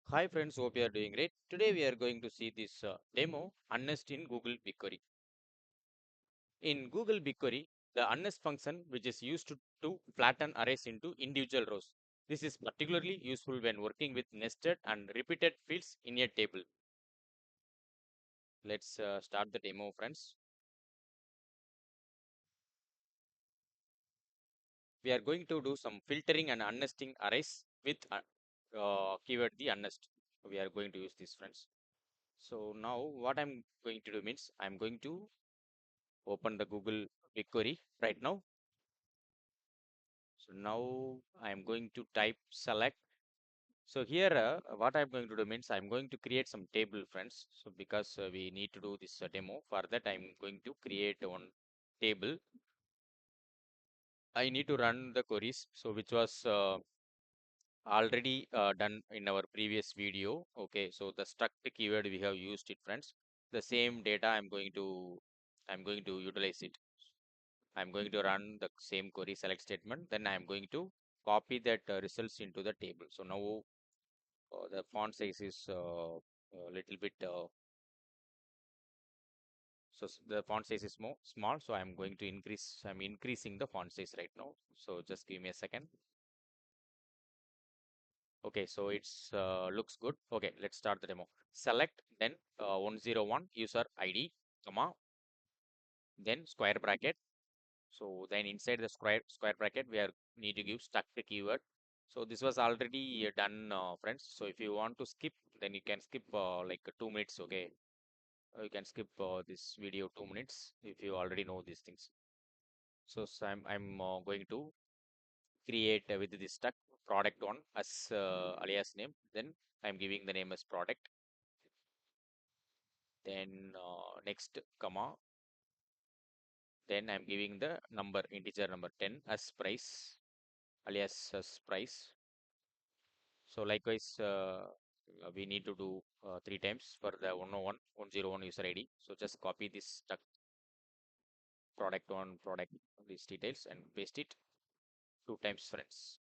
Hi friends, hope you are doing great. Today we are going to see this demo UNNEST in Google BigQuery. In Google BigQuery, the UNNEST function which is used to flatten arrays into individual rows. This is particularly useful when working with nested and repeated fields in a table. Let's start the demo, friends. We are going to do some filtering and unnesting arrays with keyword the UNNEST. We are going to use this, friends. So now what I'm going to do means I'm going to open the Google BigQuery right now. So now I'm going to type select. So here what I'm going to do means I'm going to create some table, friends. So because we need to do this demo, for that I'm going to create one table. I need to run the queries. So which was already done in our previous video. Okay, so the struct keyword we have used it, friends. The same data I'm going to utilize it. I'm going to run the same query select statement. Then I'm going to copy that results into the table. So now the font size is a little bit the font size is more small, so I'm increasing the font size right now, so just give me a second. Okay, so it's looks good. Okay, let's start the demo. Select, then 101 user ID, comma, then square bracket. So then inside the square bracket we are need to give struct keyword. So this was already done, friends. So if you want to skip, then you can skip like 2 minutes. Okay, you can skip this video 2 minutes if you already know these things. So, I'm going to create with this struct product one as alias name. Then I'm giving the name as product. Then next comma. Then I'm giving the number integer number 10 as price alias as price. So likewise, we need to do 3 times for the 101 user ID. So just copy this struct product one product these details and paste it 2 times, friends.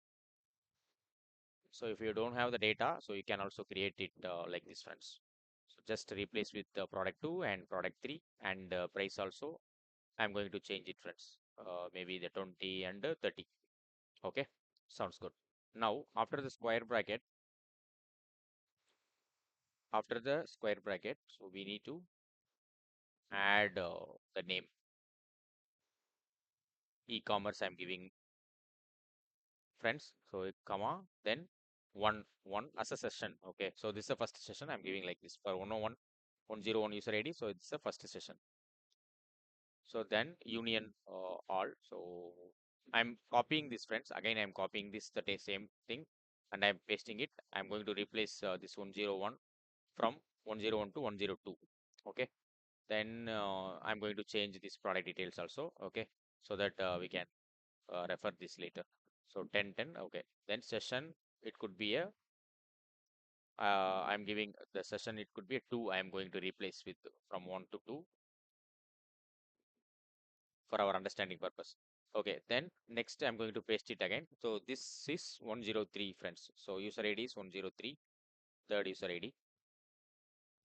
So if you don't have the data, so you can also create it like this, friends. So just replace with product 2 and product 3 and price also. I'm going to change it, friends. Maybe the 20 and 30. Okay, sounds good. Now after the square bracket, so we need to add the name e-commerce. I'm giving, friends. So comma then one as a session. Okay, so this is the first session. I'm giving like this for 101 user ID. So it's the first session. So then union all. So I'm copying this, friends. Again, I'm copying this the same thing and I'm pasting it. I'm going to replace this 101 from 101 to 102. Okay. Then I'm going to change this product details also. Okay. So that we can refer this later. So 1010. Okay. Then session, it could be a I'm giving the session, it could be a 2. I'm going to replace with from 1 to 2 for our understanding purpose. Okay, then next I'm going to paste it again. So this is 103, friends. So user ID is 103, third user ID.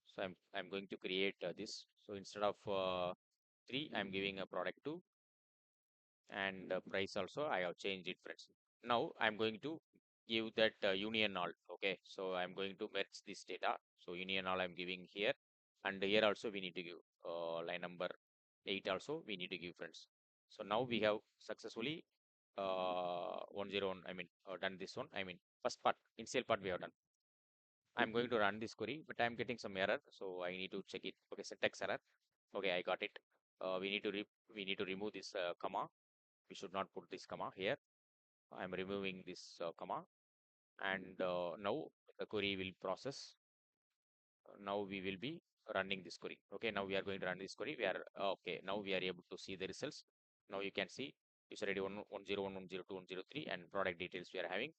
So I'm going to create this. So instead of 3, I'm giving a product 2 and price also I have changed it, friends. Now I'm going to give that union all. Okay, so I'm going to merge this data. So union all I'm giving here, and here also we need to give line number 8 also we need to give, friends. So now we have successfully 101, I mean done this one. I mean first part, initial part we have done. I'm going to run this query, but I'm getting some error, so I need to check it. Okay, syntax error. Okay, I got it. We need to remove this comma. We should not put this comma here. I'm removing this comma, and now the query will process. Now we will be running this query. Okay, now we are going to run this query. We are okay. Now we are able to see the results. Now you can see user ID 101, 102, 103, and product details we are having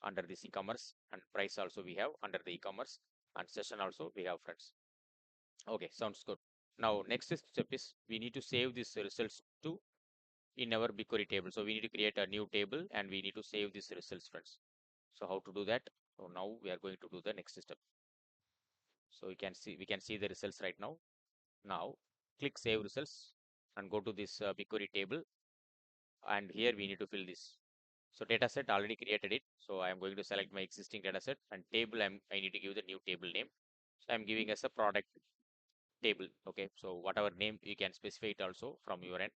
under this e-commerce, and price also we have under the e-commerce, and session also we have, friends. Okay, sounds good. Now next step is we need to save these results to in our BigQuery table. So we need to create a new table and we need to save these results, friends. So how to do that? So now we are going to do the next step. So we can see the results right now. Now click save results and go to this BigQuery table, and here we need to fill this. So data set already created it. So I am going to select my existing data set, and table I need to give the new table name. So I'm giving as a product table. Okay. So whatever name you can specify it also from your end.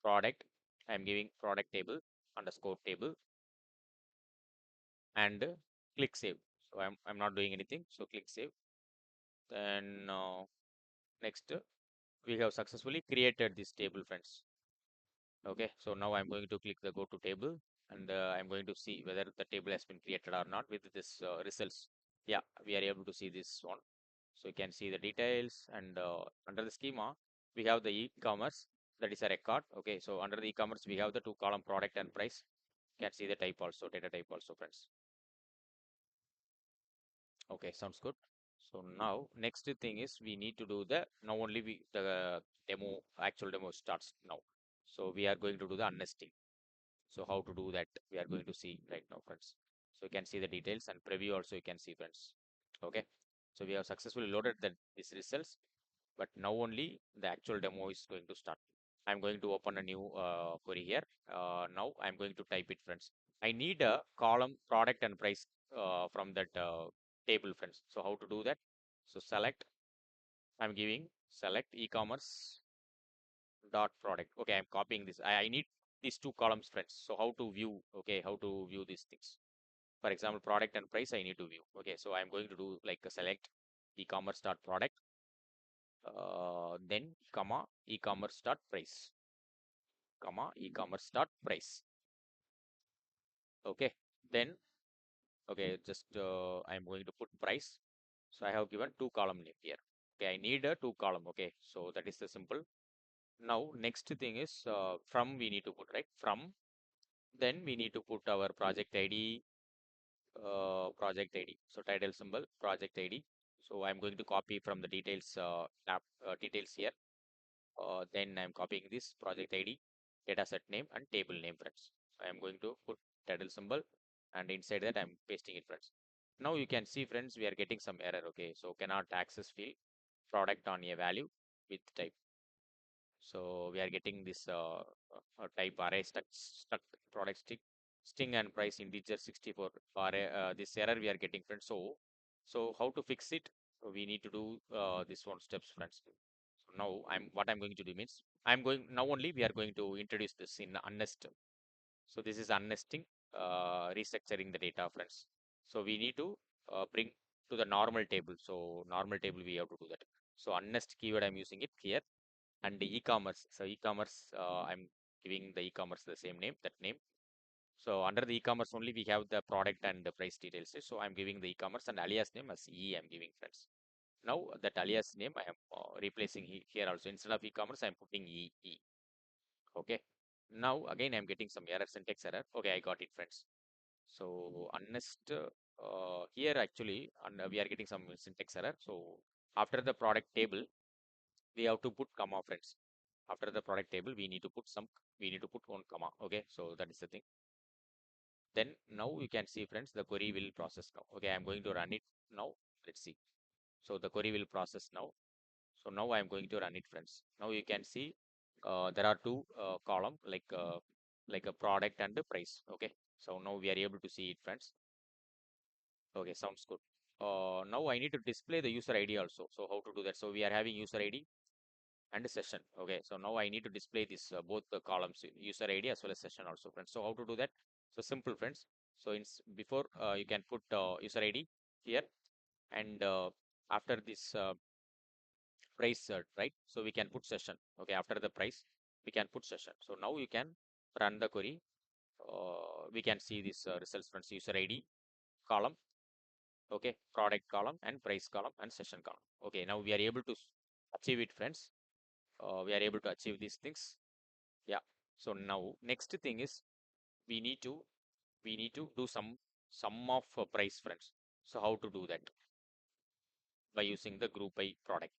Product. I'm giving product table underscore table, and click save. So I'm not doing anything. So click save. Then next we have successfully created this table, friends. Okay, so now I'm going to click the go to table, and I'm going to see whether the table has been created or not with this results. Yeah, we are able to see this one. So you can see the details, and under the schema we have the e-commerce, that is a record. Okay, so under the e-commerce we have the two column product and price. You can see the type also, data type also, friends. Okay, sounds good. So now next thing is we need to do the now only the demo, actual demo starts now. So we are going to do the unnesting. So how to do that we are going to see right now, friends. So you can see the details and preview also you can see, friends. Okay, so we have successfully loaded these results, but now only the actual demo is going to start. I'm going to open a new query here. Now I'm going to type it, friends. I need a column product and price from that table, friends. So how to do that? So select, I'm giving select e-commerce dot product. Okay, I'm copying this. I need these two columns, friends. So how to view? Okay, how to view these things? For example, product and price I need to view. Okay, so I'm going to do like a select e-commerce dot product, then comma e-commerce dot price, comma e-commerce dot price. Okay, then okay, just I'm going to put price. So I have given two column name here. Okay, I need a two column. Okay, so that is the simple. Now next thing is from we need to put, right, from. Then we need to put our project ID, project ID. So title symbol, project ID. So I'm going to copy from the details tab, details here. Then I'm copying this project ID, dataset name, and table name, friends. I am going to put title symbol, and inside that I'm pasting it, friends. Now you can see, friends, we are getting some error. Okay, so cannot access field product on a value with type. So we are getting this type array stuck product string and price integer 64 array. This error we are getting, friends. So how to fix it? So we need to do this one steps, friends. So now I'm going to do means I'm going now only we are going to introduce this in unnest. So this is unnesting, restructuring the data, friends. So we need to bring to the normal table. So normal table we have to do that. So unnest keyword I'm using it here, and the e-commerce. So e-commerce I'm giving the e-commerce the same name, that name. So under the e-commerce only we have the product and the price details. So I'm giving the e-commerce and alias name as E I'm giving, friends. Now that alias name I am replacing here also. Instead of e-commerce I'm putting E. Okay. Now again I'm getting some error, syntax error. Okay, I got it, friends. So unless here actually we are getting some syntax error. So after the product table we have to put comma, friends. After the product table we need to put one comma. Okay, so that is the thing. Then now you can see, friends, the query will process now. Okay, I'm going to run it now. Let's see. So the query will process now. So now I'm going to run it, friends. Now you can see there are two column like a product and the price. Okay, so now we are able to see it, friends. Okay, sounds good. Now I need to display the user ID also. So how to do that? So we are having user ID and a session. Okay, so now I need to display this both the columns, user ID as well as session also, friends. So how to do that? So simple, friends. So before you can put user ID here, and after this price cert, right? So we can put session. Okay, after the price we can put session. So now you can run the query. We can see this results, friends. User ID column, okay, product column, and price column, and session column. Okay, now we are able to achieve it, friends. We are able to achieve these things. Yeah. So now next thing is we need to do some sum of price, friends. So how to do that? By using the group by product.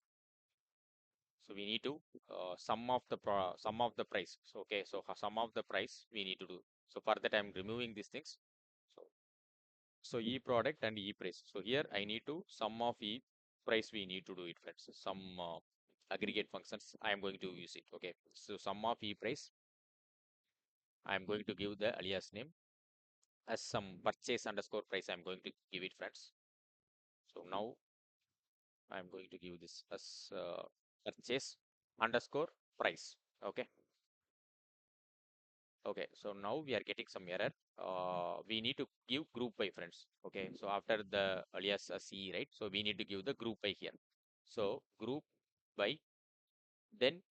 So we need to sum of the price. So okay, so sum of the price we need to do. So for that I'm removing these things. So So E product and E price. So here I need to sum of E price we need to do it, friends. Some aggregate functions I am going to use it. Okay. So sum of E price. I am going to give the alias name as some purchase underscore price. I am going to give it, friends. So now I am going to give this as purchase underscore price. Okay. Okay, so now we are getting some error. We need to give group by, friends. Okay, so after the alias C, right? So we need to give the group by here. So group by, then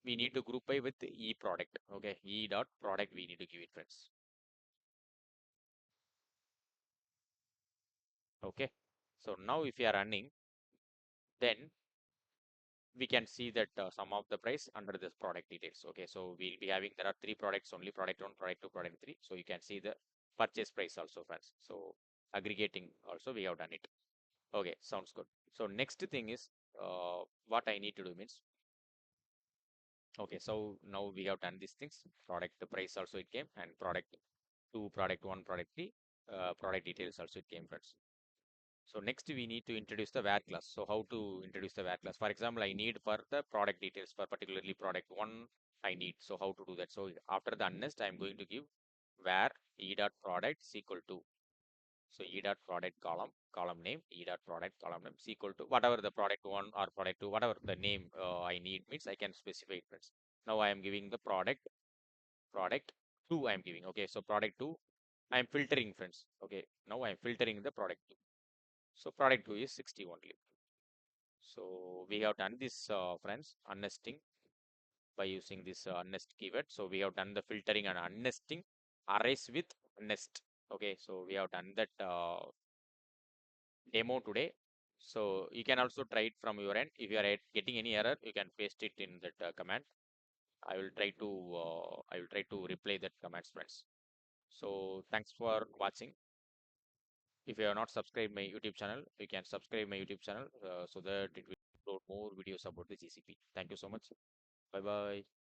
we need to group by with E product. Okay, E dot product we need to give it, friends. Okay, so now if you are running, then we can see that some of the price under this product details. Okay, so we'll be having, there are three products only, product one, product two, product three. So you can see the purchase price also, friends. So aggregating also we have done it. Okay, sounds good. So next thing is what I need to do means, okay, so now we have done these things. Product price also it came, and product two, product one, product three, product details also it came, friends. So next we need to introduce the where class. So how to introduce the where class? For example, I need for the product details for particularly product one I need. So how to do that? So after the unnest, I'm going to give where e dot product is equal to. So e dot product column name, e dot product column name is equal to whatever the product one or product two, whatever the name I need means I can specify it, friends. Now I am giving the product two I am giving. Okay, so product two I am filtering, friends. Okay, now I am filtering the product two. So product two is 60 only. So we have done this, friends, unnesting by using this unnest keyword. So we have done the filtering and unnesting arrays with nest. Okay, so we have done that demo today. So you can also try it from your end. If you are getting any error, you can paste it in that command. I will try to replay that commands, friends. So thanks for watching. If you have not subscribed my YouTube channel, you can subscribe my YouTube channel so that it will upload more videos about the GCP. Thank you so much. Bye bye.